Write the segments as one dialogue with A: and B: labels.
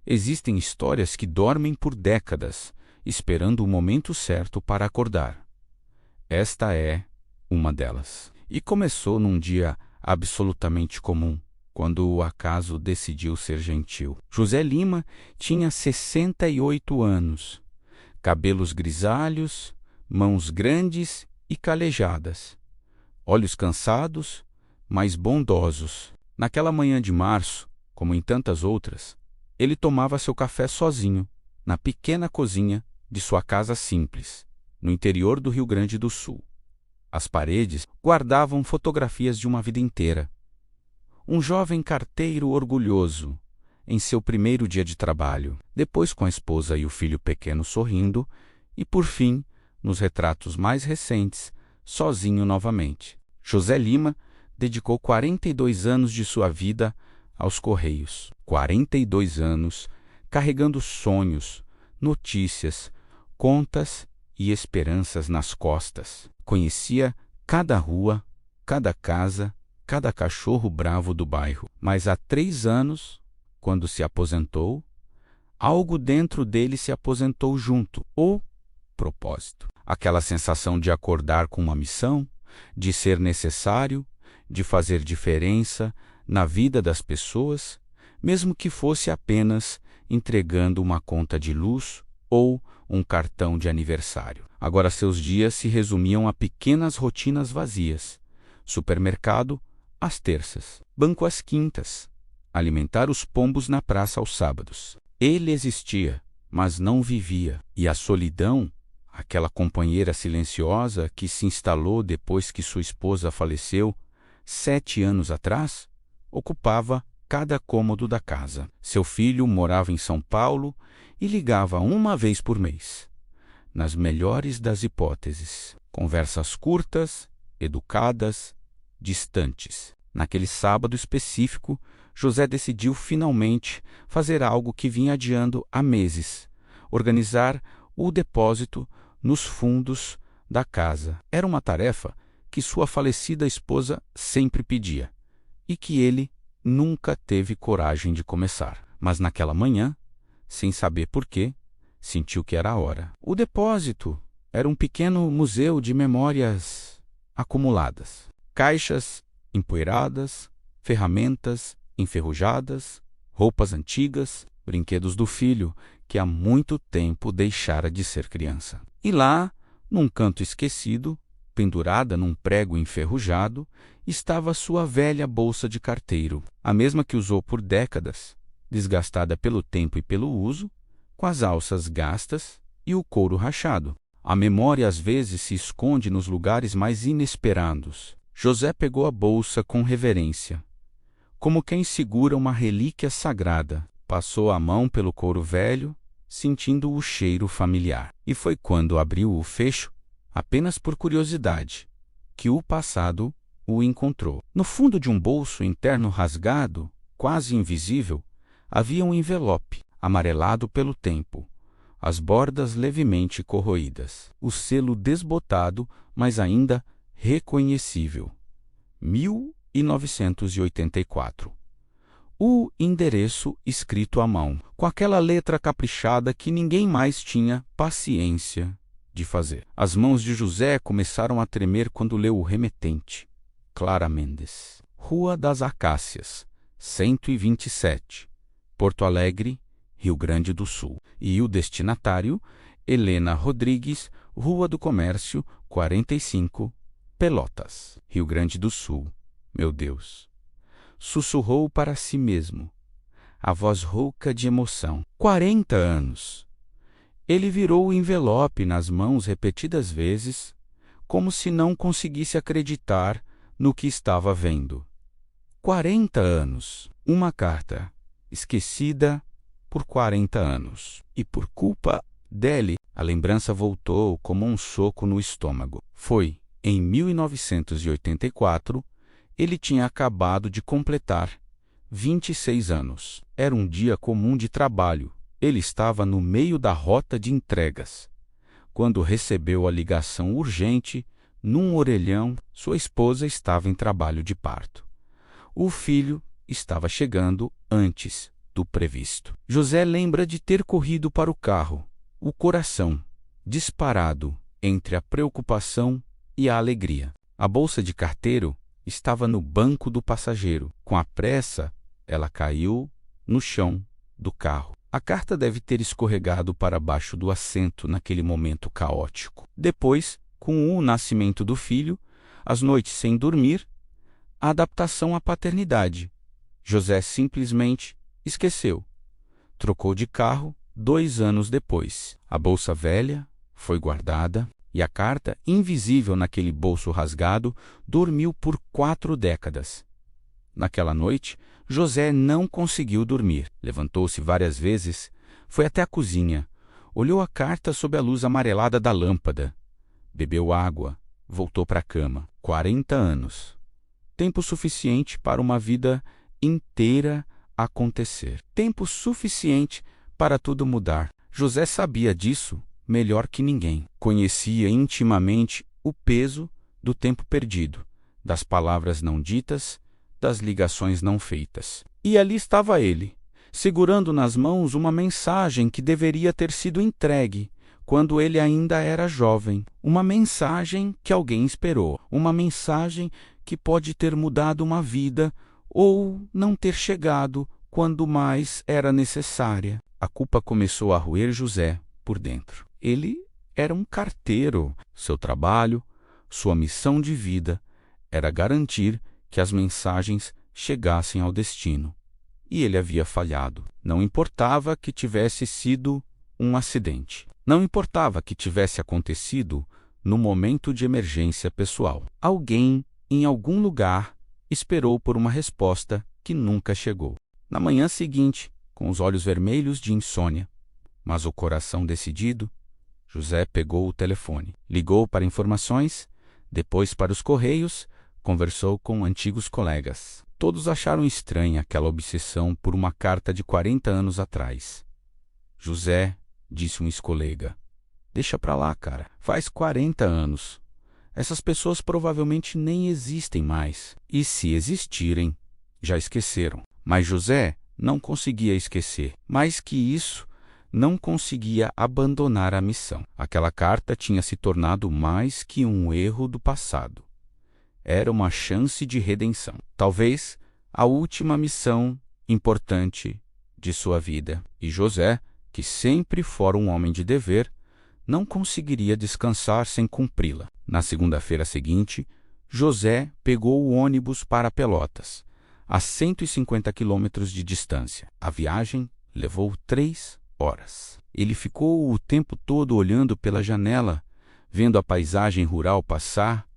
A: Existem histórias que dormem por décadas, esperando o momento certo para acordar. Esta é uma delas. E começou num dia absolutamente comum, quando o acaso decidiu ser gentil. José Lima tinha 68 anos, cabelos grisalhos, mãos grandes e calejadas, olhos cansados, mas bondosos. Naquela manhã de março, como em tantas outras, ele tomava seu café sozinho, na pequena cozinha de sua casa simples, no interior do Rio Grande do Sul. As paredes guardavam fotografias de uma vida inteira. Um jovem carteiro orgulhoso, em seu primeiro dia de trabalho, depois com a esposa e o filho pequeno sorrindo, e por fim, nos retratos mais recentes, sozinho novamente. José Lima dedicou 42 anos de sua vida aos Correios. 42 anos carregando sonhos, notícias, contas e esperanças nas costas. Conhecia cada rua, cada casa, cada cachorro bravo do bairro. Mas há 3 anos, quando se aposentou, algo dentro dele se aposentou junto, o propósito. Aquela sensação de acordar com uma missão, de ser necessário, de fazer diferença na vida das pessoas, mesmo que fosse apenas entregando uma conta de luz ou um cartão de aniversário. Agora seus dias se resumiam a pequenas rotinas vazias. Supermercado às terças, banco às quintas, alimentar os pombos na praça aos sábados. Ele existia, mas não vivia, e a solidão, aquela companheira silenciosa que se instalou depois que sua esposa faleceu 7 anos atrás, ocupava cada cômodo da casa. Seu filho morava em São Paulo e ligava uma vez por mês. Nas melhores das hipóteses, conversas curtas, educadas, distantes. Naquele sábado específico, José decidiu finalmente fazer algo que vinha adiando há meses: organizar o depósito nos fundos da casa. Era uma tarefa que sua falecida esposa sempre pedia e que ele nunca teve coragem de começar. Mas naquela manhã, sem saber por quê, sentiu que era a hora. O depósito era um pequeno museu de memórias acumuladas. Caixas empoeiradas, ferramentas enferrujadas, roupas antigas, brinquedos do filho que há muito tempo deixara de ser criança. E lá, num canto esquecido, pendurada num prego enferrujado, estava sua velha bolsa de carteiro, a mesma que usou por décadas, desgastada pelo tempo e pelo uso, com as alças gastas e o couro rachado. A memória às vezes se esconde nos lugares mais inesperados. José pegou a bolsa com reverência, como quem segura uma relíquia sagrada. Passou a mão pelo couro velho, sentindo o cheiro familiar. E foi quando abriu o fecho, apenas por curiosidade, que o passado o encontrou. No fundo de um bolso interno rasgado, quase invisível, havia um envelope, amarelado pelo tempo, as bordas levemente corroídas, o selo desbotado, mas ainda reconhecível. 1984. O endereço escrito à mão, com aquela letra caprichada que ninguém mais tinha paciência de fazer. As mãos de José começaram a tremer quando leu o remetente. Clara Mendes. Rua das Acácias, 127, Porto Alegre, Rio Grande do Sul. E o destinatário, Helena Rodrigues, Rua do Comércio, 45, Pelotas, Rio Grande do Sul. Meu Deus! Sussurrou para si mesmo, a voz rouca de emoção. 40 anos! Ele virou o envelope nas mãos repetidas vezes, como se não conseguisse acreditar no que estava vendo. 40 anos! Uma carta, esquecida por 40 anos. E por culpa dele, a lembrança voltou como um soco no estômago. Foi em 1984, ele tinha acabado de completar 26 anos. Era um dia comum de trabalho. Ele estava no meio da rota de entregas, quando recebeu a ligação urgente. Num orelhão, sua esposa estava em trabalho de parto. O filho estava chegando antes do previsto. José lembra de ter corrido para o carro, o coração disparado entre a preocupação e a alegria. A bolsa de carteiro estava no banco do passageiro. Com a pressa, ela caiu no chão do carro. A carta deve ter escorregado para baixo do assento naquele momento caótico. Depois, com o nascimento do filho, as noites sem dormir, a adaptação à paternidade. José simplesmente esqueceu. Trocou de carro 2 anos depois. A bolsa velha foi guardada e a carta, invisível naquele bolso rasgado, dormiu por 4 décadas. Naquela noite, José não conseguiu dormir. Levantou-se várias vezes, foi até a cozinha, olhou a carta sob a luz amarelada da lâmpada, bebeu água, voltou para a cama. 40 anos. Tempo suficiente para uma vida inteira acontecer. Tempo suficiente para tudo mudar. José sabia disso melhor que ninguém. Conhecia intimamente o peso do tempo perdido, das palavras não ditas, das ligações não feitas. E ali estava ele, segurando nas mãos uma mensagem que deveria ter sido entregue quando ele ainda era jovem. Uma mensagem que alguém esperou. Uma mensagem que pode ter mudado uma vida ou não ter chegado quando mais era necessária. A culpa começou a roer José por dentro. Ele era um carteiro. Seu trabalho, sua missão de vida, era garantir que as mensagens chegassem ao destino. E ele havia falhado. Não importava que tivesse sido um acidente. Não importava que tivesse acontecido no momento de emergência pessoal. Alguém, em algum lugar, esperou por uma resposta que nunca chegou. Na manhã seguinte, com os olhos vermelhos de insônia, mas o coração decidido, José pegou o telefone, ligou para informações, depois para os correios, conversou com antigos colegas. Todos acharam estranha aquela obsessão por uma carta de 40 anos atrás. José, disse um ex-colega, deixa pra lá, cara. Faz 40 anos. Essas pessoas provavelmente nem existem mais. E se existirem, já esqueceram. Mas José não conseguia esquecer. Mais que isso, não conseguia abandonar a missão. Aquela carta tinha se tornado mais que um erro do passado. Era uma chance de redenção. Talvez a última missão importante de sua vida. E José, que sempre fora um homem de dever, não conseguiria descansar sem cumpri-la. Na segunda-feira seguinte, José pegou o ônibus para Pelotas, a 150 quilômetros de distância. A viagem levou 3 horas. Ele ficou o tempo todo olhando pela janela, vendo a paisagem rural passar,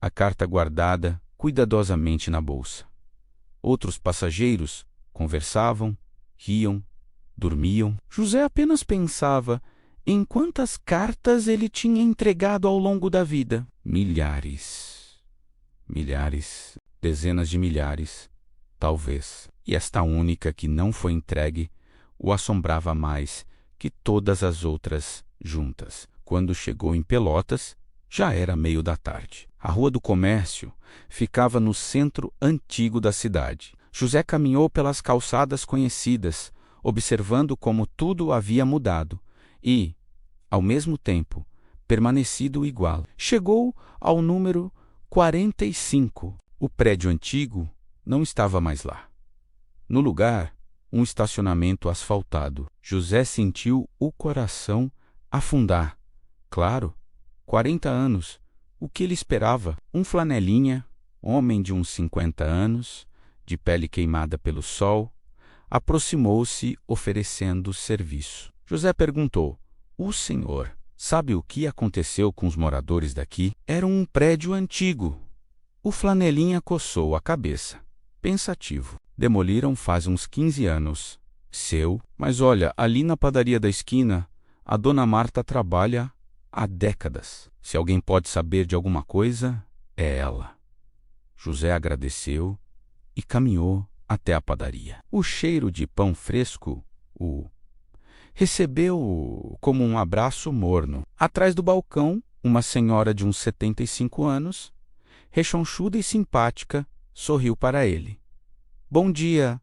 A: a carta guardada cuidadosamente na bolsa. Outros passageiros conversavam, riam, dormiam. José apenas pensava em quantas cartas ele tinha entregado ao longo da vida. Milhares, dezenas de milhares, talvez. E esta única que não foi entregue o assombrava mais que todas as outras juntas. Quando chegou em Pelotas, já era meio da tarde. A Rua do Comércio ficava no centro antigo da cidade. José caminhou pelas calçadas conhecidas, observando como tudo havia mudado e, ao mesmo tempo, permanecido igual. Chegou ao número 45. O prédio antigo não estava mais lá. No lugar, um estacionamento asfaltado. José sentiu o coração afundar. Claro, 40 anos. O que ele esperava? Um flanelinha, homem de uns 50 anos, de pele queimada pelo sol, aproximou-se oferecendo serviço. José perguntou: "O senhor sabe o que aconteceu com os moradores daqui?" Era um prédio antigo. O flanelinha coçou a cabeça, pensativo. "Demoliram faz uns 15 anos. Seu? Mas olha, ali na padaria da esquina, a dona Marta trabalha há décadas. Se alguém pode saber de alguma coisa, é ela." José agradeceu e caminhou até a padaria. O cheiro de pão fresco o recebeu como um abraço morno. Atrás do balcão, uma senhora de uns 75 anos, rechonchuda e simpática, sorriu para ele. "Bom dia."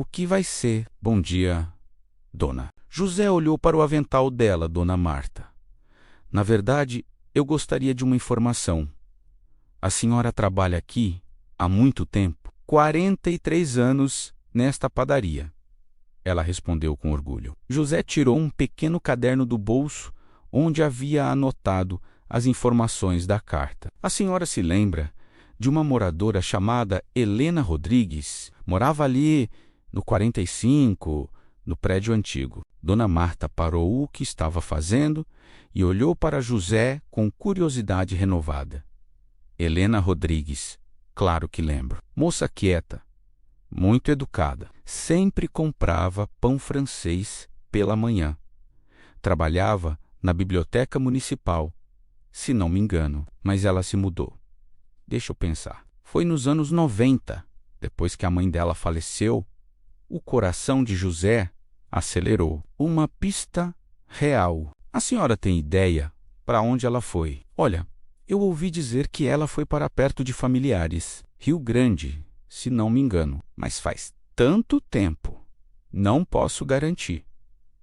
A: O que vai ser? Bom dia, dona. José olhou para o avental dela, dona Marta. Na verdade, eu gostaria de uma informação. A senhora trabalha aqui há muito tempo? 43 anos nesta padaria. Ela respondeu com orgulho. José tirou um pequeno caderno do bolso onde havia anotado as informações da carta. A senhora se lembra de uma moradora chamada Helena Rodrigues? Morava ali no 45, no prédio antigo. Dona Marta parou o que estava fazendo e olhou para José com curiosidade renovada. Helena Rodrigues, claro que lembro. Moça quieta, muito educada, sempre comprava pão francês pela manhã. Trabalhava na biblioteca municipal, se não me engano, mas ela se mudou. Deixa eu pensar. Foi nos anos 90, depois que a mãe dela faleceu, o coração de José acelerou. Uma pista real. A senhora tem ideia para onde ela foi? Olha, eu ouvi dizer que ela foi para perto de familiares. Rio Grande, se não me engano. Mas faz tanto tempo. Não posso garantir.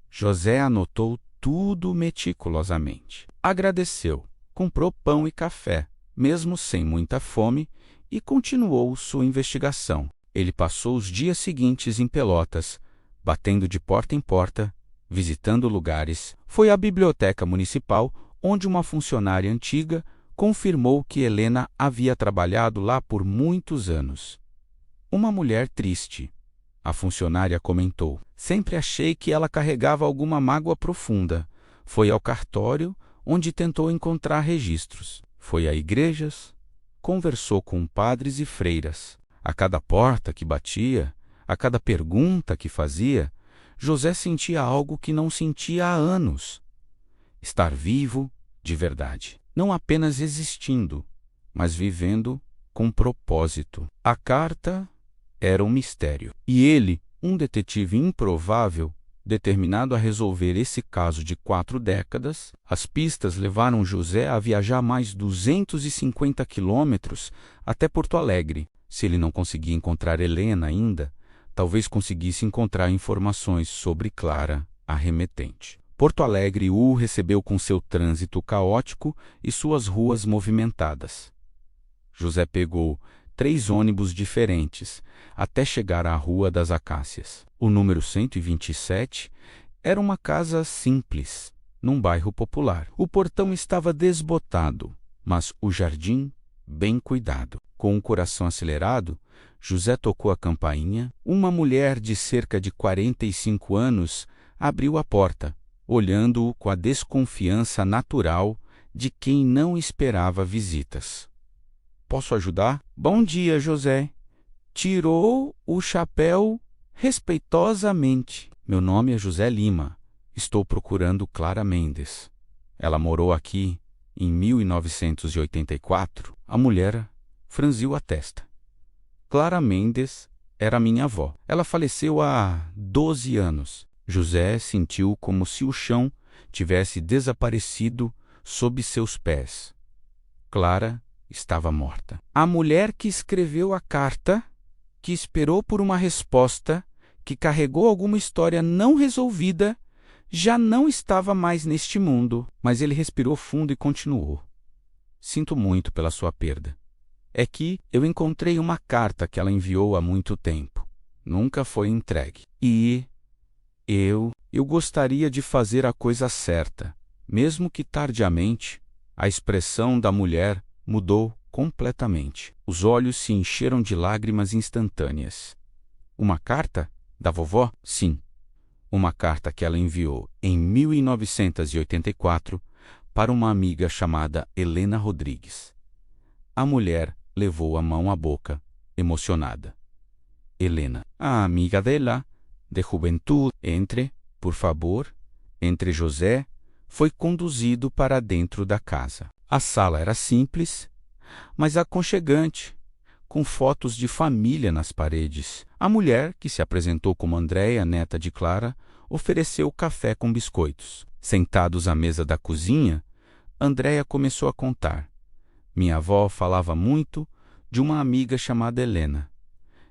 A: José anotou tudo meticulosamente. Agradeceu, comprou pão e café, mesmo sem muita fome, e continuou sua investigação. Ele passou os dias seguintes em Pelotas, batendo de porta em porta, visitando lugares. Foi à biblioteca municipal, onde uma funcionária antiga confirmou que Helena havia trabalhado lá por muitos anos. Uma mulher triste. A funcionária comentou. Sempre achei que ela carregava alguma mágoa profunda. Foi ao cartório, onde tentou encontrar registros. Foi a igrejas, conversou com padres e freiras. A cada porta que batia, a cada pergunta que fazia, José sentia algo que não sentia há anos. Estar vivo de verdade. Não apenas existindo, mas vivendo com propósito. A carta era um mistério. E ele, um detetive improvável, determinado a resolver esse caso de 4 décadas, as pistas levaram José a viajar mais 250 quilômetros até Porto Alegre. Se ele não conseguia encontrar Helena ainda, talvez conseguisse encontrar informações sobre Clara, a remetente. Porto Alegre o recebeu com seu trânsito caótico e suas ruas movimentadas. José pegou 3 ônibus diferentes até chegar à Rua das Acácias. O número 127 era uma casa simples, num bairro popular. O portão estava desbotado, mas o jardim bem cuidado. Com o coração acelerado, José tocou a campainha. Uma mulher de cerca de 45 anos abriu a porta, olhando-o com a desconfiança natural de quem não esperava visitas. Posso ajudar? Bom dia, José. Tirou o chapéu respeitosamente. Meu nome é José Lima. Estou procurando Clara Mendes. Ela morou aqui em 1984. A mulher franziu a testa. Clara Mendes era minha avó. Ela faleceu há 12 anos. José sentiu como se o chão tivesse desaparecido sob seus pés. Clara estava morta. A mulher que escreveu a carta, que esperou por uma resposta, que carregou alguma história não resolvida, já não estava mais neste mundo. Mas ele respirou fundo e continuou. Sinto muito pela sua perda. É que eu encontrei uma carta que ela enviou há muito tempo. Nunca foi entregue. E eu gostaria de fazer a coisa certa. Mesmo que tardiamente, a expressão da mulher mudou completamente. Os olhos se encheram de lágrimas instantâneas. Uma carta? Da vovó? Sim. Uma carta que ela enviou em 1984 para uma amiga chamada Helena Rodrigues. A mulher levou a mão à boca, emocionada. Helena, a amiga dela, de juventude, entre, por favor, entre José, foi conduzido para dentro da casa. A sala era simples, mas aconchegante, com fotos de família nas paredes. A mulher, que se apresentou como Andréia, neta de Clara, ofereceu café com biscoitos. Sentados à mesa da cozinha, Andréia começou a contar. Minha avó falava muito de uma amiga chamada Helena.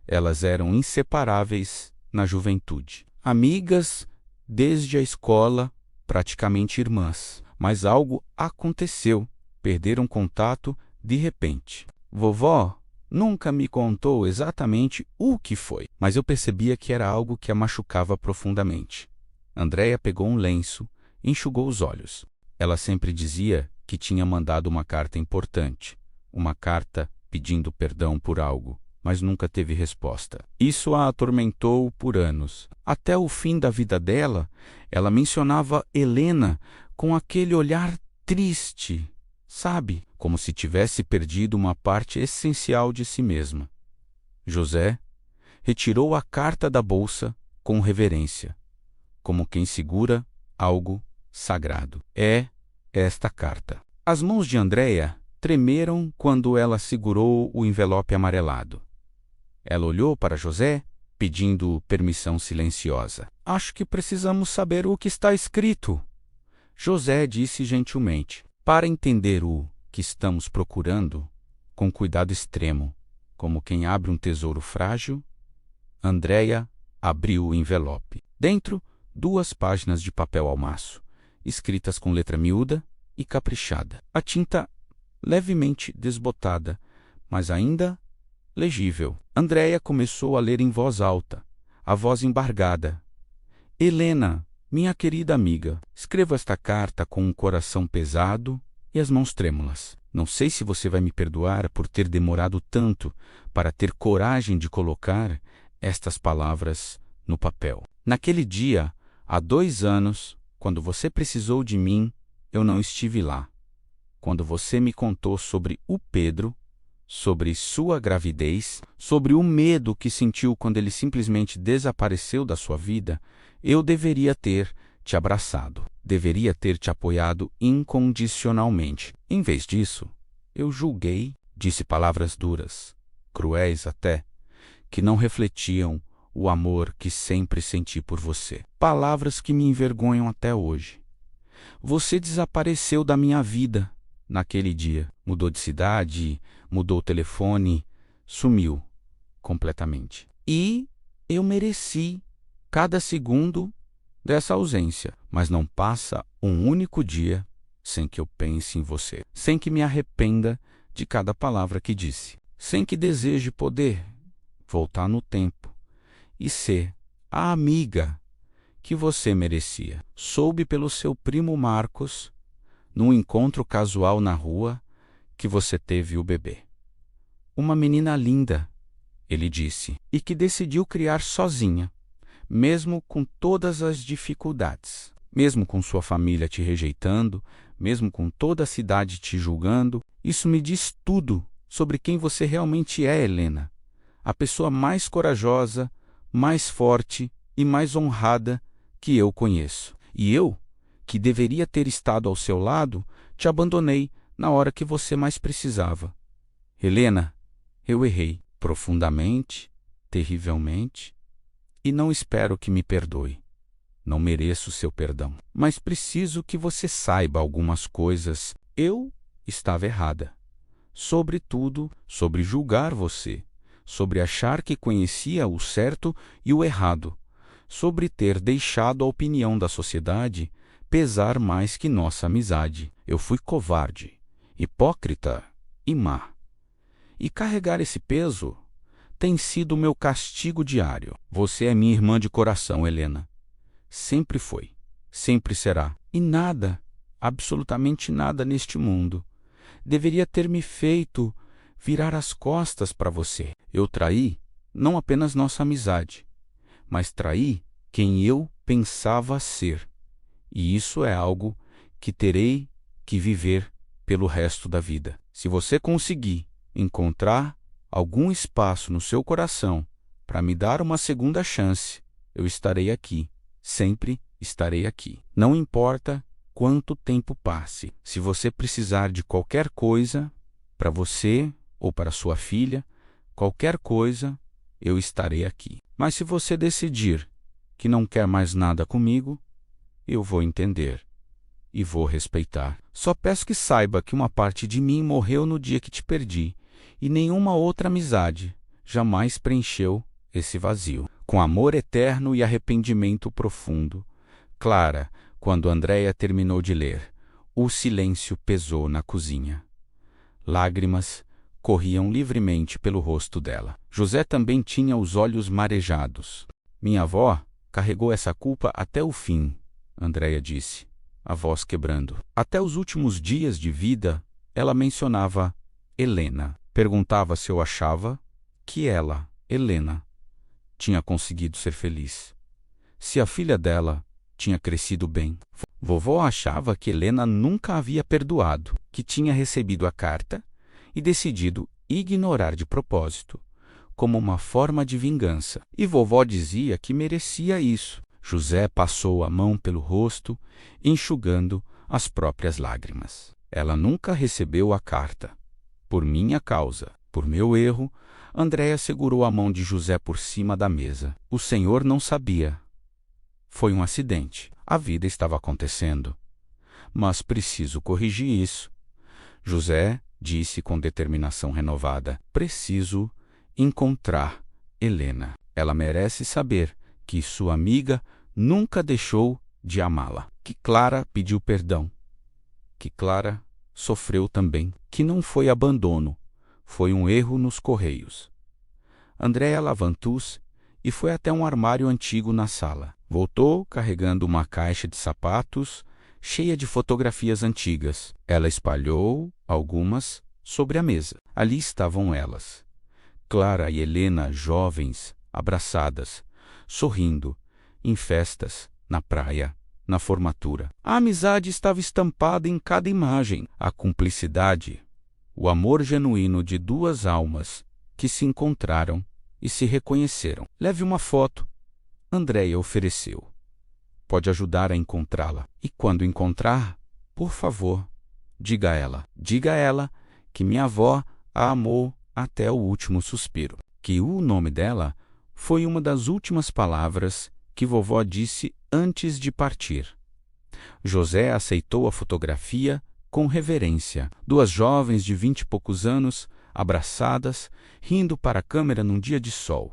A: Elas eram inseparáveis na juventude. Amigas desde a escola, praticamente irmãs. Mas algo aconteceu. Perderam contato de repente. Vovó nunca me contou exatamente o que foi, mas eu percebia que era algo que a machucava profundamente. Andréia pegou um lenço e enxugou os olhos. Ela sempre dizia que tinha mandado uma carta importante, uma carta pedindo perdão por algo, mas nunca teve resposta. Isso a atormentou por anos. Até o fim da vida dela, ela mencionava Helena com aquele olhar triste, sabe? Como se tivesse perdido uma parte essencial de si mesma. José retirou a carta da bolsa com reverência, como quem segura algo sagrado. É esta carta. As mãos de Andréia tremeram quando ela segurou o envelope amarelado. Ela olhou para José, pedindo permissão silenciosa. Acho que precisamos saber o que está escrito. José disse gentilmente. Para entender o que estamos procurando, com cuidado extremo, como quem abre um tesouro frágil, Andréia abriu o envelope. Dentro, 2 páginas de papel ao maço, escritas com letra miúda e caprichada. A tinta levemente desbotada, mas ainda legível. Andréia começou a ler em voz alta, a voz embargada. Helena, minha querida amiga, escrevo esta carta com um coração pesado e as mãos trêmulas. Não sei se você vai me perdoar por ter demorado tanto para ter coragem de colocar estas palavras no papel. Naquele dia, há 2 anos, quando você precisou de mim, eu não estive lá. Quando você me contou sobre o Pedro, sobre sua gravidez, sobre o medo que sentiu quando ele simplesmente desapareceu da sua vida, eu deveria ter te abraçado, deveria ter te apoiado incondicionalmente. Em vez disso, eu julguei, disse palavras duras, cruéis até, que não refletiam o amor que sempre senti por você. Palavras que me envergonham até hoje. Você desapareceu da minha vida naquele dia. Mudou de cidade, mudou o telefone, sumiu completamente. E eu mereci cada segundo dessa ausência, mas não passa um único dia sem que eu pense em você, sem que me arrependa de cada palavra que disse, sem que deseje poder voltar no tempo e ser a amiga que você merecia. Soube pelo seu primo Marcos, num encontro casual na rua, que você teve o bebê. Uma menina linda, ele disse, e que decidiu criar sozinha, mesmo com todas as dificuldades, mesmo com sua família te rejeitando, mesmo com toda a cidade te julgando. Isso me diz tudo sobre quem você realmente é, Helena. A pessoa mais corajosa, mais forte e mais honrada que eu conheço. E eu, que deveria ter estado ao seu lado, te abandonei na hora que você mais precisava. Helena, eu errei profundamente, terrivelmente, e não espero que me perdoe. Não mereço seu perdão. Mas preciso que você saiba algumas coisas. Eu estava errada. Sobretudo sobre julgar você, sobre achar que conhecia o certo e o errado, sobre ter deixado a opinião da sociedade pesar mais que nossa amizade. Eu fui covarde, hipócrita e má. E carregar esse peso tem sido o meu castigo diário. Você é minha irmã de coração, Helena. Sempre foi, sempre será. E nada, absolutamente nada neste mundo, deveria ter me feito virar as costas para você. Eu traí não apenas nossa amizade, mas traí quem eu pensava ser. E isso é algo que terei que viver pelo resto da vida. Se você conseguir encontrar algum espaço no seu coração para me dar uma segunda chance, eu estarei aqui, sempre estarei aqui. Não importa quanto tempo passe. Se você precisar de qualquer coisa, para você ou para sua filha, qualquer coisa, eu estarei aqui. Mas se você decidir que não quer mais nada comigo, eu vou entender e vou respeitar. Só peço que saiba que uma parte de mim morreu no dia que te perdi, e nenhuma outra amizade jamais preencheu esse vazio. Com amor eterno e arrependimento profundo. Clara, quando Andréia terminou de ler, o silêncio pesou na cozinha. Lágrimas corriam livremente pelo rosto dela. José também tinha os olhos marejados. Minha avó carregou essa culpa até o fim, Andréia disse, a voz quebrando. Até os últimos dias de vida, ela mencionava Helena. Perguntava se eu achava que ela, Helena, tinha conseguido ser feliz. Se a filha dela tinha crescido bem. Vovó achava que Helena nunca havia perdoado, que tinha recebido a carta e decidido ignorar de propósito, como uma forma de vingança. E vovó dizia que merecia isso. José passou a mão pelo rosto, enxugando as próprias lágrimas. Ela nunca recebeu a carta. Por minha causa, por meu erro, Andréia segurou a mão de José por cima da mesa. O senhor não sabia. Foi um acidente. A vida estava acontecendo. Mas preciso corrigir isso. José disse com determinação renovada. Preciso encontrar Helena. Ela merece saber que sua amiga nunca deixou de amá-la. Que Clara pediu perdão. Que Clara sofreu também. Que não foi abandono. Foi um erro nos correios. Andréia levantou-se e foi até um armário antigo na sala. Voltou carregando uma caixa de sapatos cheia de fotografias antigas. Ela espalhou algumas sobre a mesa. Ali estavam elas. Clara e Helena, jovens, abraçadas, sorrindo, em festas, na praia, na formatura. A amizade estava estampada em cada imagem. A cumplicidade, o amor genuíno de duas almas que se encontraram e se reconheceram. Leve uma foto, Andréia ofereceu. Pode ajudar a encontrá-la. E quando encontrar, por favor, diga a ela que minha avó a amou até o último suspiro. Que o nome dela foi uma das últimas palavras que vovó disse antes de partir. José aceitou a fotografia com reverência. Duas jovens de 20 e poucos anos, abraçadas, rindo para a câmera num dia de sol.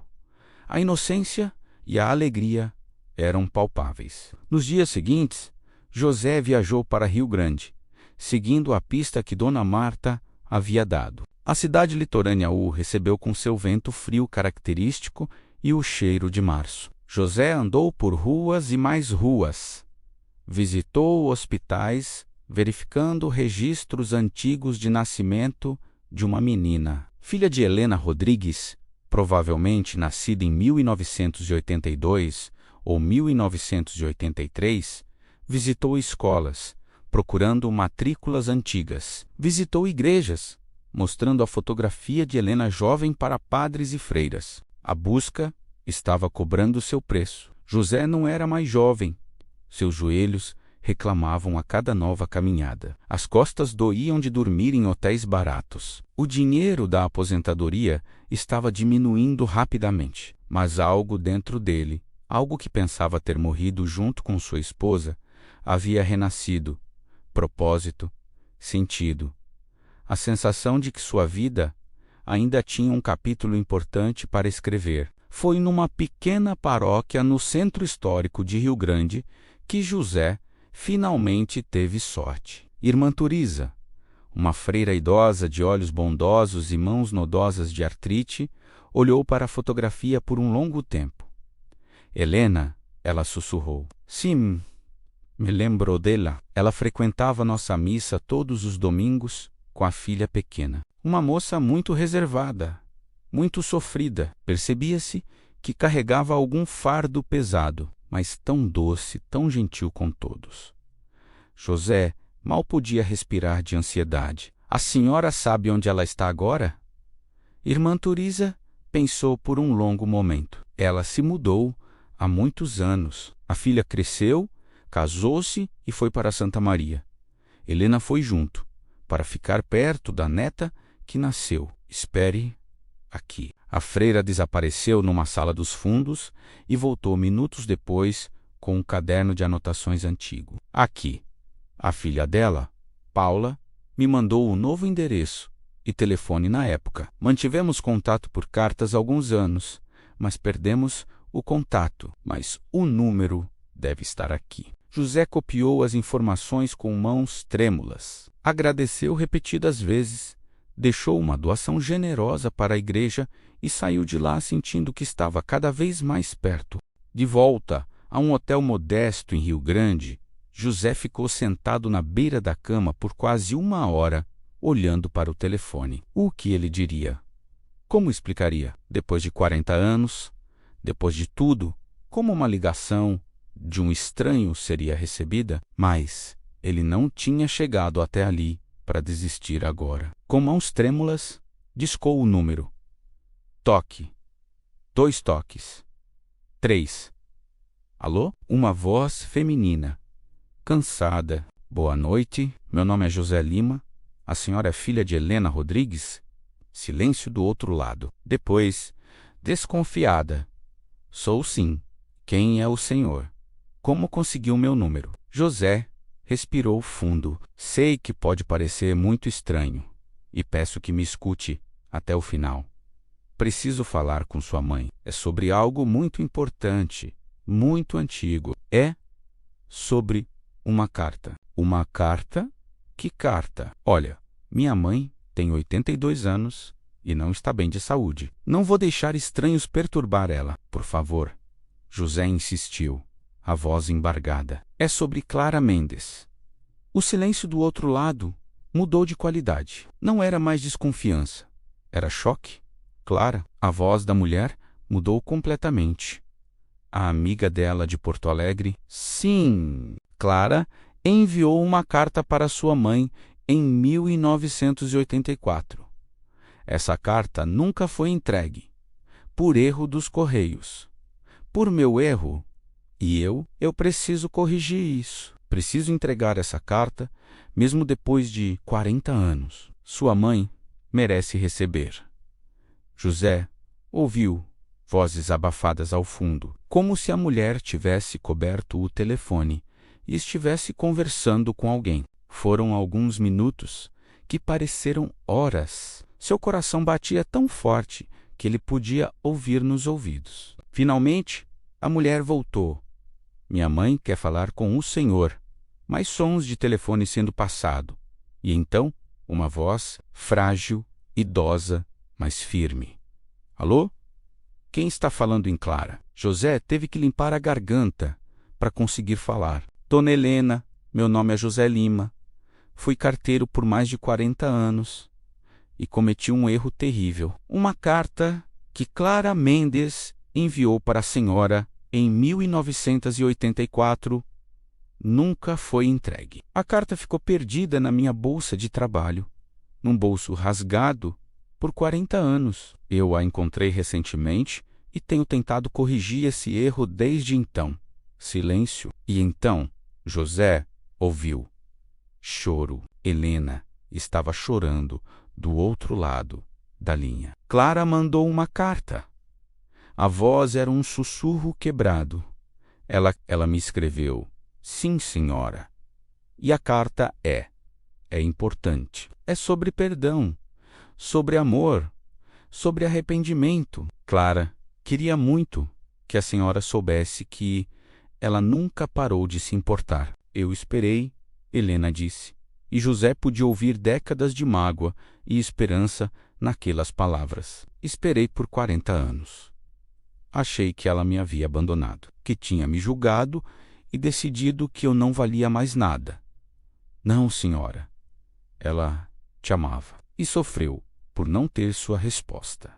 A: A inocência e a alegria eram palpáveis. Nos dias seguintes, José viajou para Rio Grande, seguindo a pista que Dona Marta havia dado. A cidade litorânea o recebeu com seu vento frio característico e o cheiro de março. José andou por ruas e mais ruas. Visitou hospitais, verificando registros antigos de nascimento de uma menina. Filha de Helena Rodrigues, provavelmente nascida em 1982 ou 1983, visitou escolas, procurando matrículas antigas. Visitou igrejas, mostrando a fotografia de Helena jovem para padres e freiras. A busca estava cobrando seu preço. José não era mais jovem. Seus joelhos reclamavam a cada nova caminhada. As costas doíam de dormir em hotéis baratos. O dinheiro da aposentadoria estava diminuindo rapidamente, mas algo dentro dele, algo que pensava ter morrido junto com sua esposa, havia renascido. Propósito, sentido. A sensação de que sua vida ainda tinha um capítulo importante para escrever. Foi numa pequena paróquia no centro histórico de Rio Grande que José finalmente teve sorte. Irmã Turiza, uma freira idosa de olhos bondosos e mãos nodosas de artrite, olhou para a fotografia por um longo tempo. Helena, ela sussurrou. Sim, me lembro dela. Ela frequentava nossa missa todos os domingos com a filha pequena. Uma moça muito reservada, muito sofrida. Percebia-se que carregava algum fardo pesado, mas tão doce, tão gentil com todos. José mal podia respirar de ansiedade. A senhora sabe onde ela está agora? Irmã Turiza pensou por um longo momento. Ela se mudou há muitos anos. A filha cresceu, casou-se e foi para Santa Maria. Helena foi junto, para ficar perto da neta que nasceu. Espere aqui. A freira desapareceu numa sala dos fundos e voltou minutos depois com um caderno de anotações antigo. Aqui. A filha dela, Paula, me mandou o novo endereço e telefone na época. Mantivemos contato por cartas há alguns anos, mas perdemos o contato. Mas o número deve estar aqui. José copiou as informações com mãos trêmulas. Agradeceu repetidas vezes, deixou uma doação generosa para a igreja e saiu de lá sentindo que estava cada vez mais perto. De volta a um hotel modesto em Rio Grande, José ficou sentado na beira da cama por quase 1 hora, olhando para o telefone. O que ele diria? Como explicaria? Depois de 40 anos, depois de tudo, como uma ligação de um estranho seria recebida? Mas ele não tinha chegado até ali para desistir agora. Com mãos trêmulas, discou o número. Toque. 2 toques. 3. Alô? Uma voz feminina. Cansada. Boa noite, meu nome é José Lima. A senhora é filha de Helena Rodrigues? Silêncio do outro lado. Depois, desconfiada. Sou sim. Quem é o senhor? Como conseguiu meu número? José respirou fundo. Sei que pode parecer muito estranho e peço que me escute até o final. Preciso falar com sua mãe. É sobre algo muito importante, muito antigo. É sobre uma carta. Uma carta? Que carta? Olha, minha mãe tem 82 anos e não está bem de saúde. Não vou deixar estranhos perturbar ela, por favor. José insistiu, a voz embargada. É sobre Clara Mendes. O silêncio do outro lado mudou de qualidade. Não era mais desconfiança. Era choque. Clara, a voz da mulher, mudou completamente. A amiga dela de Porto Alegre? Sim, Clara enviou uma carta para sua mãe em 1984. Essa carta nunca foi entregue, por erro dos Correios. Por meu erro, e eu preciso corrigir isso. Preciso entregar essa carta, mesmo depois de 40 anos. Sua mãe merece receber. José ouviu vozes abafadas ao fundo, como se a mulher tivesse coberto o telefone e estivesse conversando com alguém. Foram alguns minutos que pareceram horas. Seu coração batia tão forte que ele podia ouvir nos ouvidos. Finalmente, a mulher voltou. Minha mãe quer falar com o senhor. Mais sons de telefone sendo passado. E então, uma voz frágil, idosa, mas firme. Alô? Quem está falando em Clara? José teve que limpar a garganta para conseguir falar. Dona Helena, meu nome é José Lima. Fui carteiro por mais de 40 anos e cometi um erro terrível. Uma carta que Clara Mendes enviou para a senhora em 1984 nunca foi entregue. A carta ficou perdida na minha bolsa de trabalho, num bolso rasgado por 40 anos. Eu a encontrei recentemente e tenho tentado corrigir esse erro desde então. Silêncio. E então, José ouviu. Choro. Helena estava chorando do outro lado da linha. Clara mandou uma carta. A voz era um sussurro quebrado. Ela me escreveu: sim, senhora. E a carta é importante. É sobre perdão, sobre amor, sobre arrependimento. Clara queria muito que a senhora soubesse que ela nunca parou de se importar. Eu esperei, Helena disse, e José podia ouvir décadas de mágoa e esperança naquelas palavras. Esperei por 40 anos. Achei que ela me havia abandonado, que tinha me julgado e decidido que eu não valia mais nada. Não, senhora. Ela te amava e sofreu por não ter sua resposta.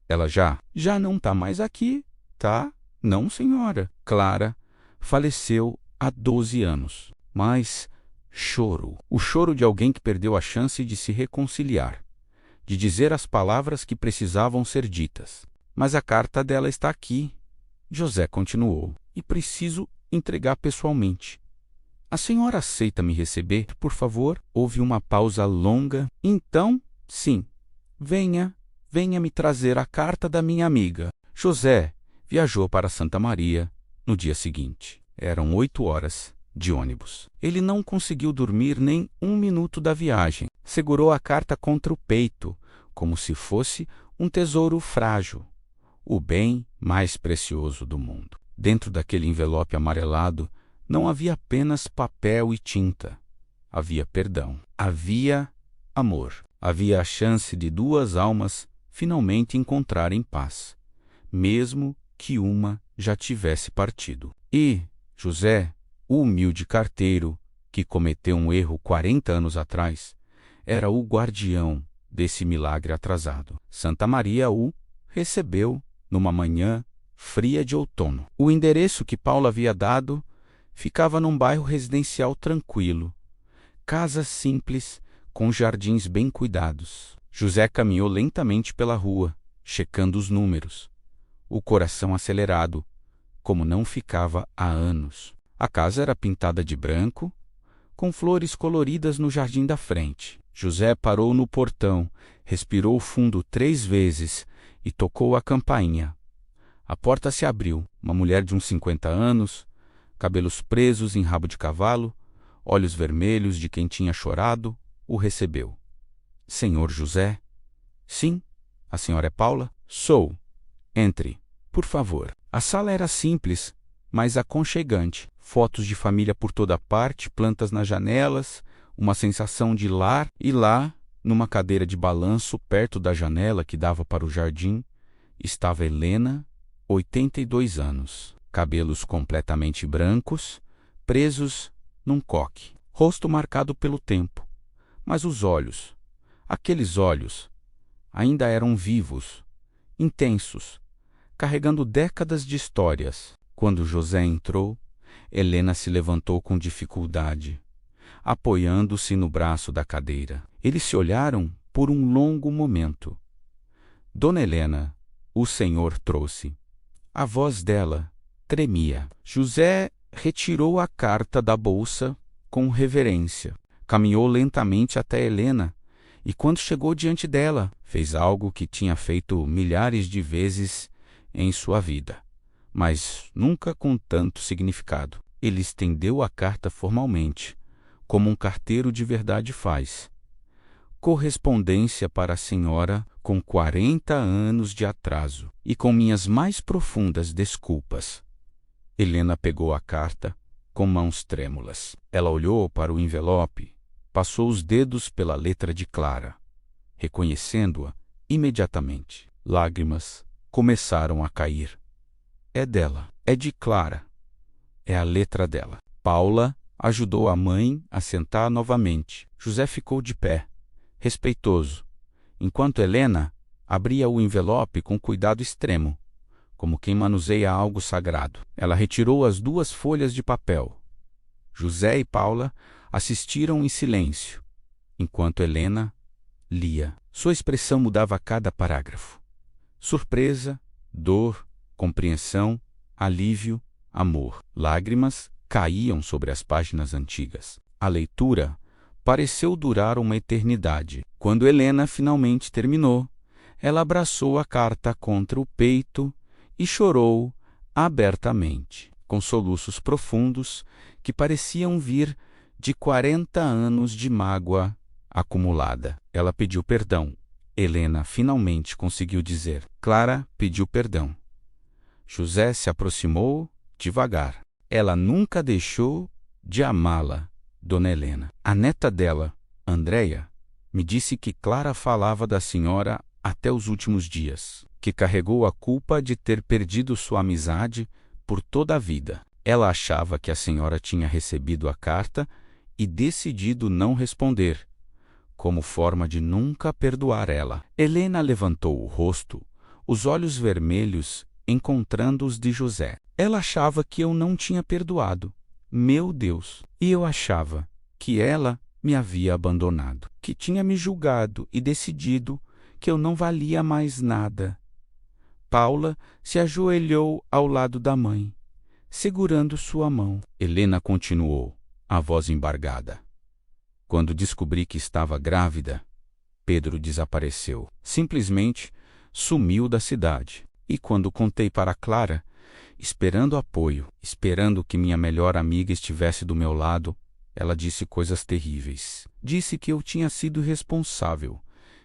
A: Ela já não está mais aqui, tá? Não, senhora. Clara faleceu há 12 anos. Mas choro. O choro de alguém que perdeu a chance de se reconciliar, de dizer as palavras que precisavam ser ditas. Mas a carta dela está aqui. José continuou. E preciso entregar pessoalmente. A senhora aceita me receber, por favor? Houve uma pausa longa. Então, sim. Venha me trazer a carta da minha amiga. José viajou para Santa Maria no dia seguinte. Eram 8 horas de ônibus. Ele não conseguiu dormir nem 1 minuto da viagem. Segurou a carta contra o peito, como se fosse um tesouro frágil. o bem mais precioso do mundo. Dentro daquele envelope amarelado não havia apenas papel e tinta. Havia perdão. Havia amor. Havia a chance de duas almas finalmente encontrarem paz, mesmo que uma já tivesse partido. E José, o humilde carteiro que cometeu um erro 40 anos atrás, era o guardião desse milagre atrasado. Santa Maria o recebeu numa manhã fria de outono. O endereço que Paulo havia dado ficava num bairro residencial tranquilo, casas simples com jardins bem cuidados. José caminhou lentamente pela rua, checando os números, o coração acelerado, como não ficava há anos. A casa era pintada de branco, com flores coloridas no jardim da frente. José parou no portão, respirou fundo 3 vezes e tocou a campainha. A porta se abriu. Uma mulher de uns 50 anos, cabelos presos em rabo de cavalo, olhos vermelhos de quem tinha chorado, o recebeu. Senhor José? Sim. A senhora é Paula? Sou. Entre, por favor. A sala era simples, mas aconchegante. Fotos de família por toda parte, plantas nas janelas, uma sensação de lar. E lá, numa cadeira de balanço perto da janela que dava para o jardim, estava Helena, 82 anos, cabelos completamente brancos, presos num coque, rosto marcado pelo tempo, mas os olhos, aqueles olhos, ainda eram vivos, intensos, carregando décadas de histórias. Quando José entrou, Helena se levantou com dificuldade, apoiando-se no braço da cadeira. Eles se olharam por um longo momento. Dona Helena, o Senhor trouxe. A voz dela tremia. José retirou a carta da bolsa com reverência. Caminhou lentamente até Helena e, quando chegou diante dela, fez algo que tinha feito milhares de vezes em sua vida, mas nunca com tanto significado. Ele estendeu a carta formalmente, como um carteiro de verdade faz. Correspondência para a senhora com 40 anos de atraso e com minhas mais profundas desculpas. Helena pegou a carta com mãos trêmulas. Ela olhou para o envelope, passou os dedos pela letra de Clara, reconhecendo-a imediatamente. Lágrimas começaram a cair. É dela, é de Clara, é a letra dela. Paula ajudou a mãe a sentar novamente. José ficou de pé, respeitoso, enquanto Helena abria o envelope com cuidado extremo, como quem manuseia algo sagrado. Ela retirou as 2 folhas de papel. José e Paula assistiram em silêncio, enquanto Helena lia. Sua expressão mudava a cada parágrafo. Surpresa, dor, compreensão, alívio, amor. Lágrimas caíam sobre as páginas antigas. A leitura pareceu durar uma eternidade. Quando Helena finalmente terminou, ela abraçou a carta contra o peito e chorou abertamente, com soluços profundos que pareciam vir de 40 anos de mágoa acumulada. Ela pediu perdão. Helena finalmente conseguiu dizer. Clara pediu perdão. José se aproximou devagar. Ela nunca deixou de amá-la, Dona Helena. A neta dela, Andréia, me disse que Clara falava da senhora até os últimos dias, que carregou a culpa de ter perdido sua amizade por toda a vida. Ela achava que a senhora tinha recebido a carta e decidido não responder, como forma de nunca perdoar ela. Helena levantou o rosto, os olhos vermelhos encontrando os de José. Ela achava que eu não tinha perdoado. Meu Deus! E eu achava que ela me havia abandonado, que tinha me julgado e decidido que eu não valia mais nada. Paula se ajoelhou ao lado da mãe, segurando sua mão. Helena continuou, a voz embargada. Quando descobri que estava grávida, Pedro desapareceu. Simplesmente sumiu da cidade. E quando contei para Clara, esperando apoio, esperando que minha melhor amiga estivesse do meu lado, ela disse coisas terríveis. Disse que eu tinha sido responsável,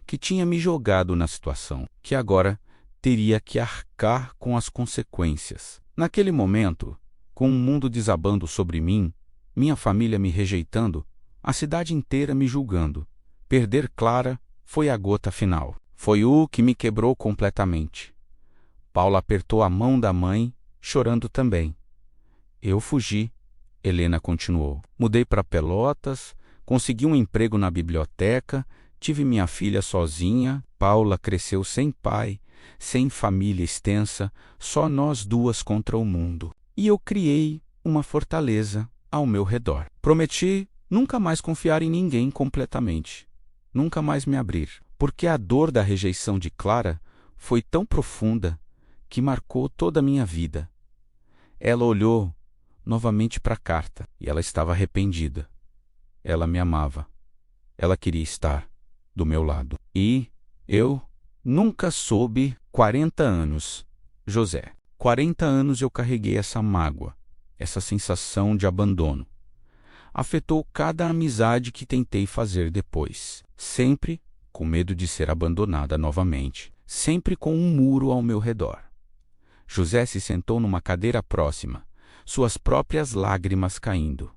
A: que tinha me jogado na situação, que agora teria que arcar com as consequências. Naquele momento, com o mundo desabando sobre mim, minha família me rejeitando, a cidade inteira me julgando, perder Clara foi a gota final. Foi o que me quebrou completamente. Paula apertou a mão da mãe, chorando também. Eu fugi, Helena continuou. Mudei para Pelotas, consegui um emprego na biblioteca, tive minha filha sozinha. Paula cresceu sem pai, sem família extensa, só nós duas contra o mundo. E eu criei uma fortaleza ao meu redor. Prometi nunca mais confiar em ninguém completamente, nunca mais me abrir, porque a dor da rejeição de Clara foi tão profunda que marcou toda a minha vida. Ela olhou novamente para a carta e ela estava arrependida. Ela me amava. Ela queria estar do meu lado. E eu nunca soube. 40 anos, José. 40 anos eu carreguei essa mágoa, essa sensação de abandono. Afetou cada amizade que tentei fazer depois, sempre com medo de ser abandonada novamente, sempre com um muro ao meu redor. José se sentou numa cadeira próxima, suas próprias lágrimas caindo.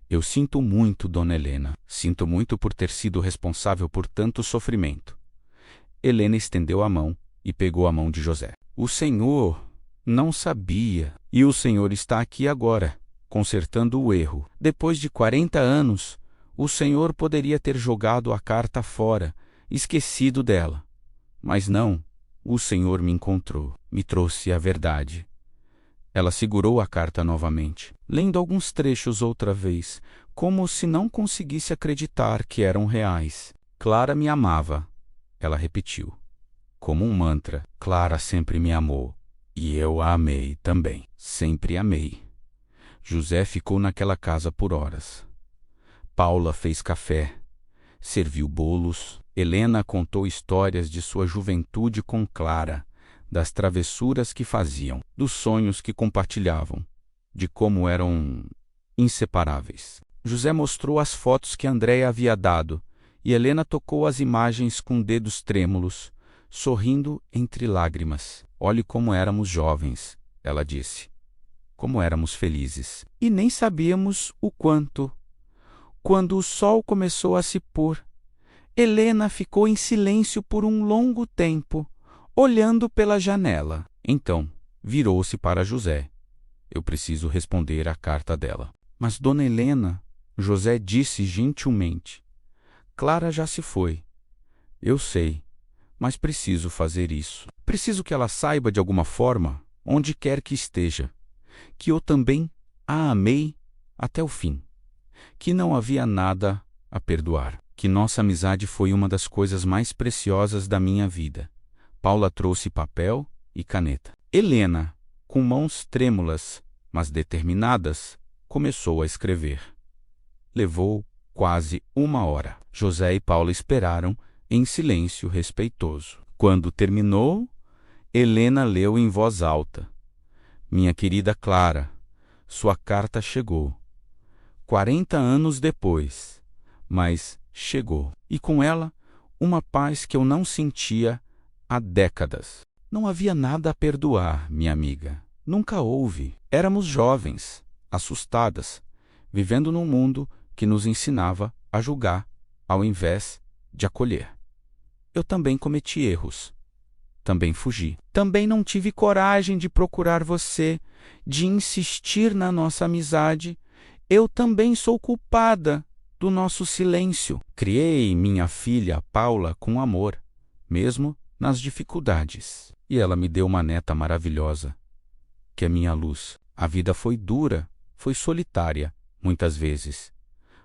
A: Eu sinto muito, dona Helena. Sinto muito por ter sido responsável por tanto sofrimento. Helena estendeu a mão e pegou a mão de José. O senhor não sabia, e o senhor está aqui agora, consertando o erro. Depois de 40 anos, o senhor poderia ter jogado a carta fora, esquecido dela. Mas não, o senhor me encontrou, me trouxe a verdade. Ela segurou a carta novamente, lendo alguns trechos outra vez, como se não conseguisse acreditar que eram reais. Clara me amava, ela repetiu, como um mantra. Clara sempre me amou, e eu a amei também, sempre amei. José ficou naquela casa por horas. Paula fez café, serviu bolos. Helena contou histórias de sua juventude com Clara, das travessuras que faziam, dos sonhos que compartilhavam, de como eram inseparáveis. José mostrou as fotos que Andréia havia dado, e Helena tocou as imagens com dedos trêmulos, sorrindo entre lágrimas. Olhe como éramos jovens, ela disse. Como éramos felizes. E nem sabíamos o quanto. Quando o sol começou a se pôr, Helena ficou em silêncio por um longo tempo, olhando pela janela. Então, virou-se para José. Eu preciso responder à carta dela. Mas, dona Helena, José disse gentilmente, Clara já se foi. Eu sei, mas preciso fazer isso. Preciso que ela saiba de alguma forma, onde quer que esteja, que eu também a amei até o fim, que não havia nada a perdoar, que nossa amizade foi uma das coisas mais preciosas da minha vida. Paula trouxe papel e caneta. Helena, com mãos trêmulas, mas determinadas, começou a escrever. Levou quase 1 hora. José e Paula esperaram em silêncio respeitoso. Quando terminou, Helena leu em voz alta. Minha querida Clara, sua carta chegou. 40 anos depois, mas chegou. E com ela, uma paz que eu não sentia há décadas. Não havia nada a perdoar, minha amiga. Nunca houve. Éramos jovens, assustadas, vivendo num mundo que nos ensinava a julgar, ao invés de acolher. Eu também cometi erros. Também fugi. Também não tive coragem de procurar você, de insistir na nossa amizade. Eu também sou culpada do nosso silêncio. Criei minha filha, Paula, com amor, mesmo nas dificuldades. E ela me deu uma neta maravilhosa, que é minha luz. A vida foi dura, foi solitária, muitas vezes,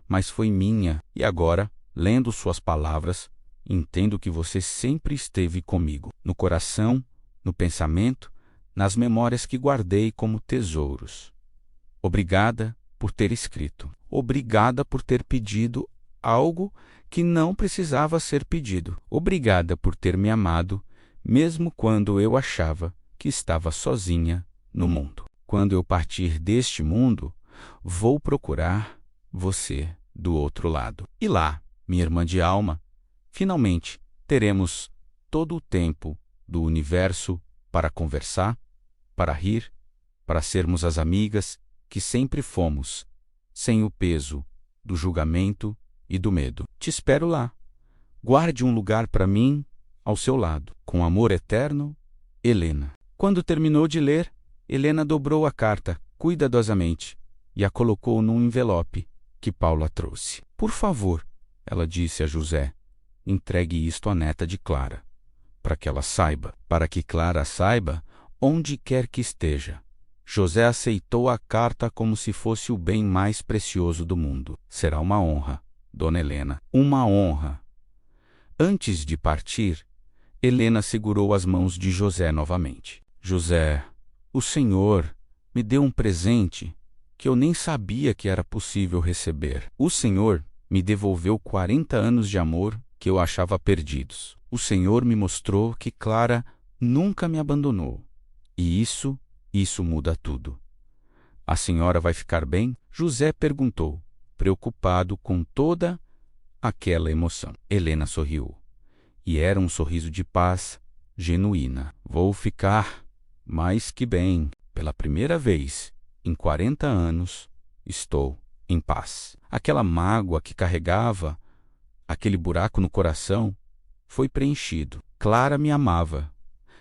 A: mas foi minha. E agora, lendo suas palavras, entendo que você sempre esteve comigo, no coração, no pensamento, nas memórias que guardei como tesouros. Obrigada por ter escrito. Obrigada por ter pedido algo que não precisava ser pedido. Obrigada por ter me amado, mesmo quando eu achava que estava sozinha no mundo. Quando eu partir deste mundo, vou procurar você do outro lado. E lá, minha irmã de alma, finalmente teremos todo o tempo do universo para conversar, para rir, para sermos as amigas que sempre fomos, sem o peso do julgamento e do medo. Te espero lá. Guarde um lugar para mim ao seu lado. Com amor eterno, Helena. Quando terminou de ler, Helena dobrou a carta cuidadosamente e a colocou num envelope que Paula trouxe. Por favor, ela disse a José, entregue isto à neta de Clara, para que ela saiba, para que Clara saiba onde quer que esteja. José aceitou a carta como se fosse o bem mais precioso do mundo. Será uma honra, Dona Helena, uma honra. Antes de partir, Helena segurou as mãos de José novamente. José, o Senhor me deu um presente que eu nem sabia que era possível receber. O Senhor me devolveu 40 anos de amor que eu achava perdidos. O Senhor me mostrou que Clara nunca me abandonou. E isso muda tudo. A senhora vai ficar bem? José perguntou, preocupado com toda aquela emoção. Helena sorriu. E era um sorriso de paz genuína. Vou ficar mais que bem. Pela primeira vez em 40 anos, estou em paz. Aquela mágoa que carregava, aquele buraco no coração, foi preenchido. Clara me amava.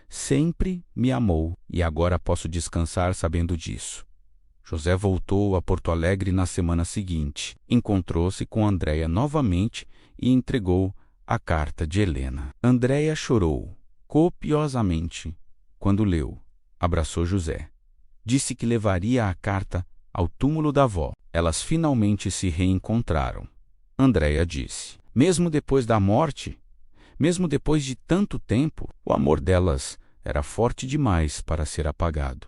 A: Sempre me amou e agora posso descansar sabendo disso. José voltou a Porto Alegre na semana seguinte. Encontrou-se com Andréia novamente e entregou a carta de Helena. Andréia chorou copiosamente quando leu. Abraçou José. Disse que levaria a carta ao túmulo da avó. Elas finalmente se reencontraram. Andréia disse: mesmo depois da morte, mesmo depois de tanto tempo, o amor delas era forte demais para ser apagado.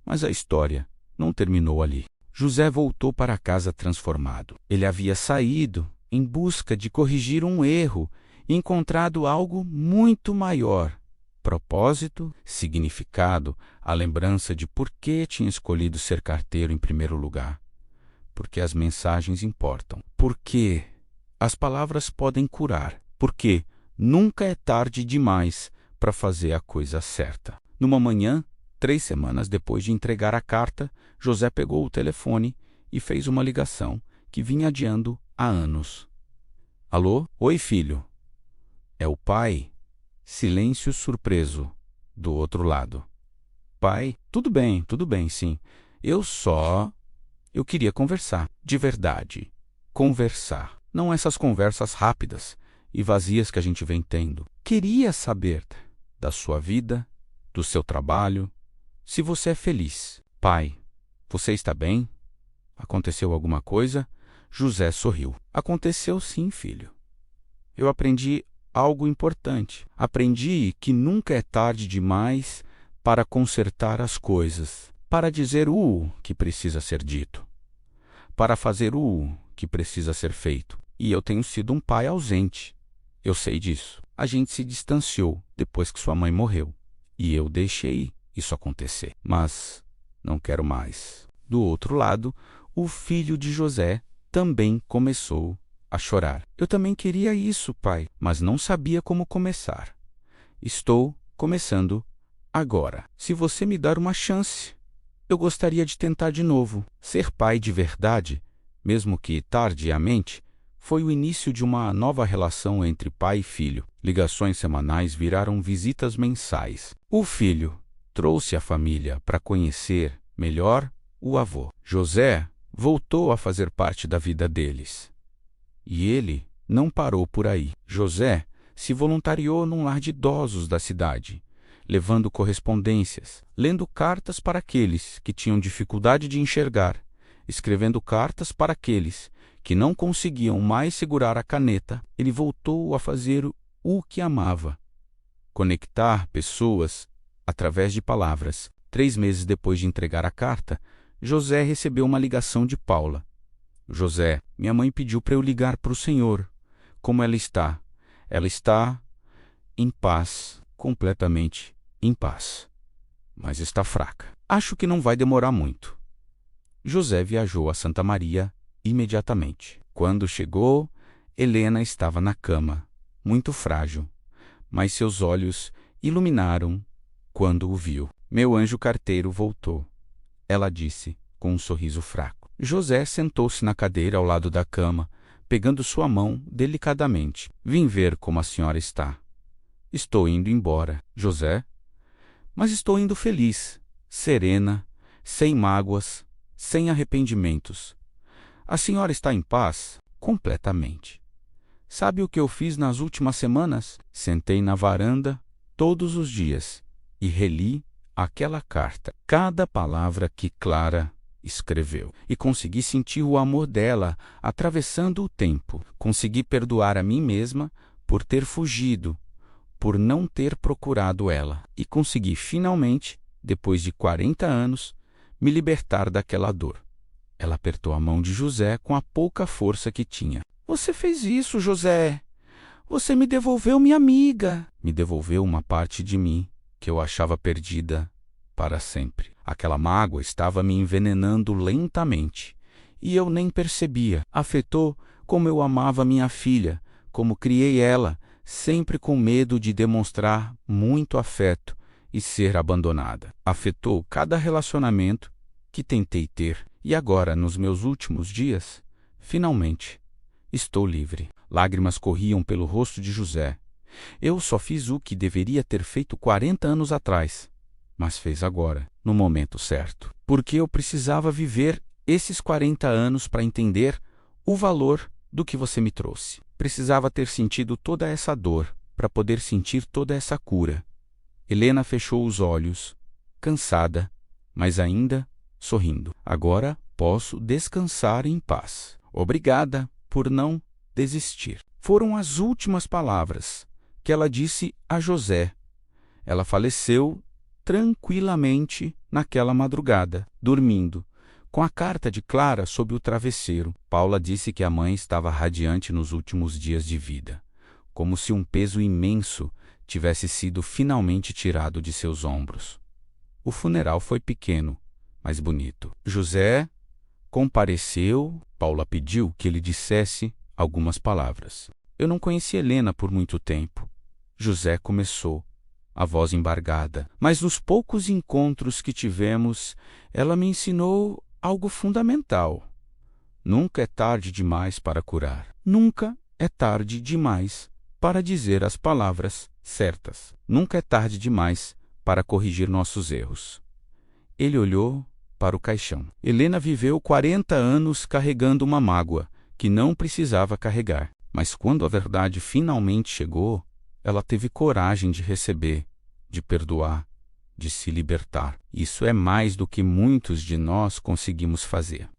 A: Mas a história não terminou ali. José voltou para casa transformado. Ele havia saído em busca de corrigir um erro e encontrado algo muito maior. Propósito, significado, a lembrança de por que tinha escolhido ser carteiro em primeiro lugar. Porque as mensagens importam. Porque as palavras podem curar. Porque nunca é tarde demais para fazer a coisa certa. Numa manhã, 3 semanas depois de entregar a carta, José pegou o telefone e fez uma ligação que vinha adiando há anos. Alô? Oi, filho. É o pai. Silêncio surpreso do outro lado. Pai, tudo bem, sim. Eu queria conversar, de verdade. Conversar. Não essas conversas rápidas e vazias que a gente vem tendo. Queria saber da sua vida, do seu trabalho, se você é feliz. Pai, você está bem? Aconteceu alguma coisa? José sorriu. Aconteceu sim, filho. Eu aprendi algo importante. Aprendi que nunca é tarde demais para consertar as coisas, para dizer o que precisa ser dito, para fazer o que precisa ser feito. E eu tenho sido um pai ausente. Eu sei disso. A gente se distanciou depois que sua mãe morreu. E eu deixei isso acontecer. Mas não quero mais. Do outro lado, o filho de José também começou a chorar. Eu também queria isso, pai, mas não sabia como começar. Estou começando agora. Se você me dar uma chance, eu gostaria de tentar de novo. Ser pai de verdade, mesmo que tardiamente, foi o início de uma nova relação entre pai e filho. Ligações semanais viraram visitas mensais. O filho trouxe a família para conhecer melhor o avô. José voltou a fazer parte da vida deles. E ele não parou por aí. José se voluntariou num lar de idosos da cidade, levando correspondências, lendo cartas para aqueles que tinham dificuldade de enxergar, escrevendo cartas para aqueles que não conseguiam mais segurar a caneta. Ele voltou a fazer o que amava: conectar pessoas através de palavras. 3 meses depois de entregar a carta, José recebeu uma ligação de Paula. José, minha mãe pediu para eu ligar para o senhor. Como ela está? Ela está em paz, completamente em paz. Mas está fraca. Acho que não vai demorar muito. José viajou a Santa Maria imediatamente. Quando chegou, Helena estava na cama, muito frágil, mas seus olhos iluminaram quando o viu. Meu anjo carteiro voltou, ela disse, com um sorriso fraco. José sentou-se na cadeira ao lado da cama, pegando sua mão delicadamente. Vim ver como a senhora está. Estou indo embora, José. Mas estou indo feliz, serena, sem mágoas, sem arrependimentos. A senhora está em paz? Completamente. Sabe o que eu fiz nas últimas semanas? Sentei na varanda todos os dias e reli aquela carta, cada palavra que Clara escreveu. E consegui sentir o amor dela atravessando o tempo. Consegui perdoar a mim mesma por ter fugido, por não ter procurado ela. E consegui, finalmente, depois de 40 anos, me libertar daquela dor. Ela apertou a mão de José com a pouca força que tinha. Você fez isso, José. Você me devolveu minha amiga. Me devolveu uma parte de mim que eu achava perdida para sempre. Aquela mágoa estava me envenenando lentamente e eu nem percebia. Afetou como eu amava minha filha, como criei ela, sempre com medo de demonstrar muito afeto e ser abandonada. Afetou cada relacionamento que tentei ter. E agora, nos meus últimos dias, finalmente, estou livre. Lágrimas corriam pelo rosto de José. Eu só fiz o que deveria ter feito 40 anos atrás, mas fez agora, no momento certo. Porque eu precisava viver esses 40 anos para entender o valor do que você me trouxe. Precisava ter sentido toda essa dor para poder sentir toda essa cura. Helena fechou os olhos, cansada, mas ainda sorrindo. Agora posso descansar em paz. Obrigada por não desistir. Foram as últimas palavras que ela disse a José. Ela faleceu tranquilamente naquela madrugada, dormindo, com a carta de Clara sob o travesseiro. Paula disse que a mãe estava radiante nos últimos dias de vida, como se um peso imenso tivesse sido finalmente tirado de seus ombros. O funeral foi pequeno, mas bonito. José compareceu. Paula pediu que ele dissesse algumas palavras. Eu não conheci Helena por muito tempo. José começou, a voz embargada. Mas nos poucos encontros que tivemos, ela me ensinou algo fundamental. Nunca é tarde demais para curar. Nunca é tarde demais para dizer as palavras certas. Nunca é tarde demais para corrigir nossos erros. Ele olhou para o caixão. Helena viveu 40 anos carregando uma mágoa que não precisava carregar. Mas quando a verdade finalmente chegou, ela teve coragem de receber, de perdoar, de se libertar. Isso é mais do que muitos de nós conseguimos fazer.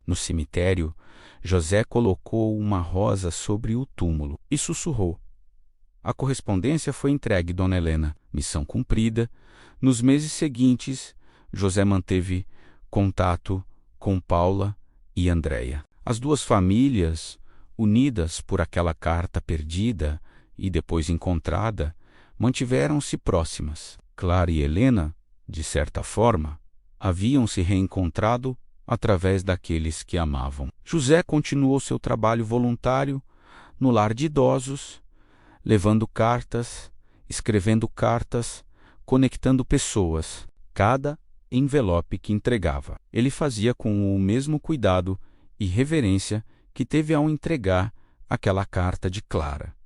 A: No cemitério, José colocou uma rosa sobre o túmulo e sussurrou. A correspondência foi entregue, Dona Helena. Missão cumprida. Nos meses seguintes, José manteve contato com Paula e Andréia. As duas famílias, unidas por aquela carta perdida e depois encontrada, mantiveram-se próximas. Clara e Helena, de certa forma, haviam se reencontrado através daqueles que amavam. José continuou seu trabalho voluntário no lar de idosos, levando cartas, escrevendo cartas, conectando pessoas. Cada envelope que entregava, ele fazia com o mesmo cuidado e reverência que teve ao entregar aquela carta de Clara.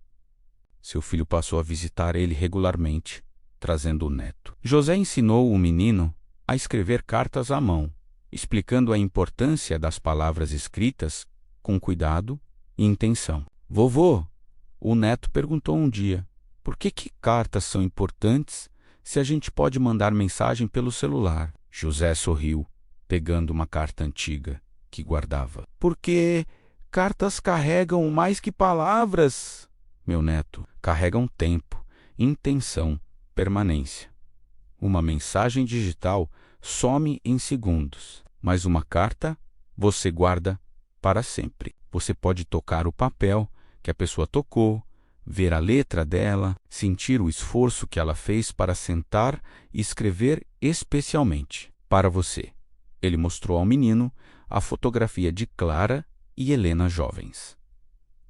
A: Seu filho passou a visitar ele regularmente, trazendo o neto. José ensinou o menino a escrever cartas à mão, explicando a importância das palavras escritas com cuidado e intenção. Vovô, o neto perguntou um dia, por que cartas são importantes se a gente pode mandar mensagem pelo celular? José sorriu, pegando uma carta antiga que guardava. Porque cartas carregam mais que palavras, meu neto. Carregam tempo, intenção, permanência. Uma mensagem digital some em segundos, mas uma carta você guarda para sempre. Você pode tocar o papel que a pessoa tocou, ver a letra dela, sentir o esforço que ela fez para sentar e escrever especialmente para você. Ele mostrou ao menino a fotografia de Clara e Helena jovens.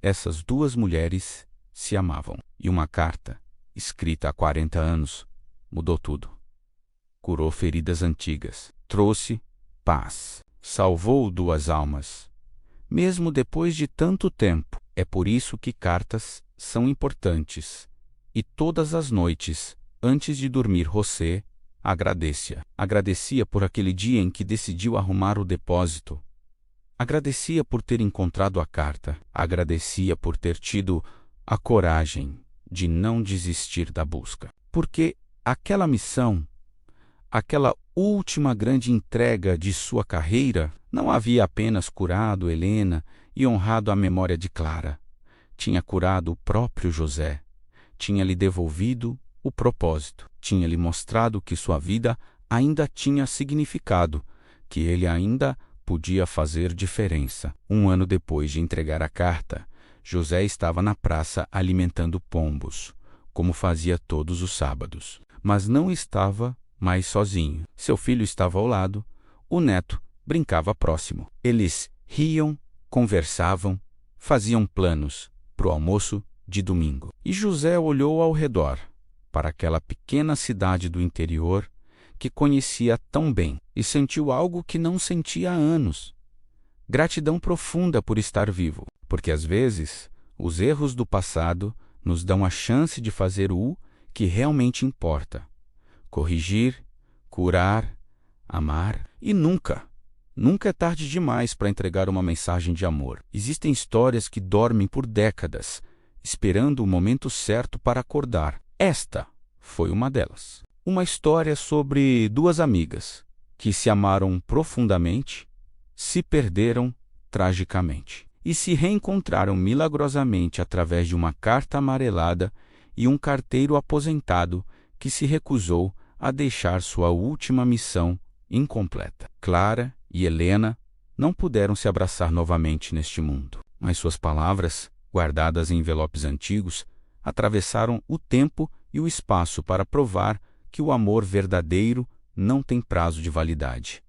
A: Essas duas mulheres se amavam, e uma carta escrita há 40 anos, mudou tudo. Curou feridas antigas, trouxe paz, salvou 2 almas, mesmo depois de tanto tempo. É por isso que cartas são importantes. E todas as noites, antes de dormir, você agradecia. Agradecia por aquele dia em que decidiu arrumar o depósito. Agradecia por ter encontrado a carta. Agradecia por ter tido a coragem de não desistir da busca. Porque aquela missão, aquela última grande entrega de sua carreira, não havia apenas curado Helena e honrado a memória de Clara. Tinha curado o próprio José. Tinha-lhe devolvido o propósito. Tinha-lhe mostrado que sua vida ainda tinha significado, que ele ainda podia fazer diferença. 1 ano depois de entregar a carta, José estava na praça alimentando pombos, como fazia todos os sábados. Mas não estava mais sozinho. Seu filho estava ao lado, o neto brincava próximo. Eles riam, conversavam, faziam planos para o almoço de domingo. E José olhou ao redor, para aquela pequena cidade do interior que conhecia tão bem, e sentiu algo que não sentia há anos. Gratidão profunda por estar vivo, porque às vezes os erros do passado nos dão a chance de fazer o que realmente importa. Corrigir, curar, amar. E nunca é tarde demais para entregar uma mensagem de amor. Existem histórias que dormem por décadas, esperando o momento certo para acordar. Esta foi uma delas. Uma história sobre 2 amigas que se amaram profundamente, se perderam tragicamente e se reencontraram milagrosamente através de uma carta amarelada e um carteiro aposentado que se recusou a deixar sua última missão incompleta. Clara e Helena não puderam se abraçar novamente neste mundo, mas suas palavras, guardadas em envelopes antigos, atravessaram o tempo e o espaço para provar que o amor verdadeiro não tem prazo de validade,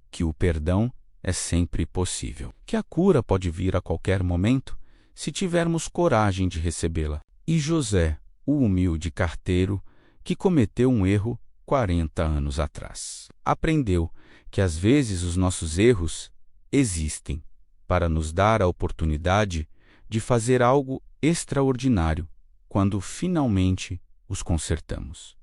A: que o perdão é sempre possível, que a cura pode vir a qualquer momento se tivermos coragem de recebê-la. E José, o humilde carteiro que cometeu um erro 40 anos atrás, aprendeu que às vezes os nossos erros existem para nos dar a oportunidade de fazer algo extraordinário quando finalmente os consertamos.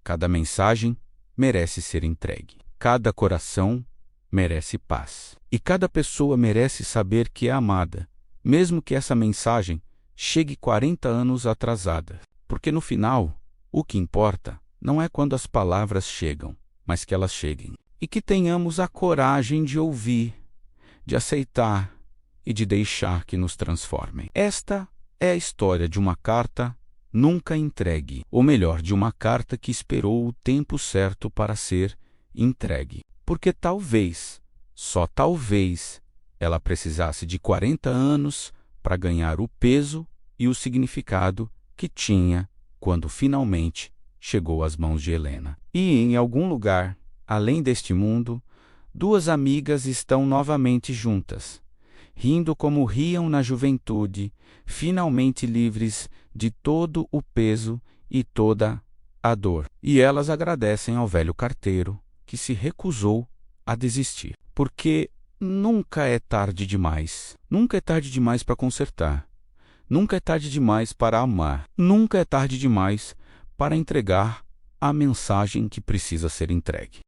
A: Cada mensagem merece ser entregue. Cada coração merece paz. E cada pessoa merece saber que é amada, mesmo que essa mensagem chegue 40 anos atrasada. Porque no final, o que importa não é quando as palavras chegam, mas que elas cheguem. E que tenhamos a coragem de ouvir, de aceitar e de deixar que nos transformem. Esta é a história de uma carta nunca entregue, ou melhor, de uma carta que esperou o tempo certo para ser entregue. Porque talvez, só talvez, ela precisasse de 40 anos para ganhar o peso e o significado que tinha quando finalmente chegou às mãos de Helena. E em algum lugar, além deste mundo, 2 amigas estão novamente juntas, rindo como riam na juventude, finalmente livres de todo o peso e toda a dor. E elas agradecem ao velho carteiro, que se recusou a desistir. Porque nunca é tarde demais. Nunca é tarde demais para consertar. Nunca é tarde demais para amar. Nunca é tarde demais para entregar a mensagem que precisa ser entregue.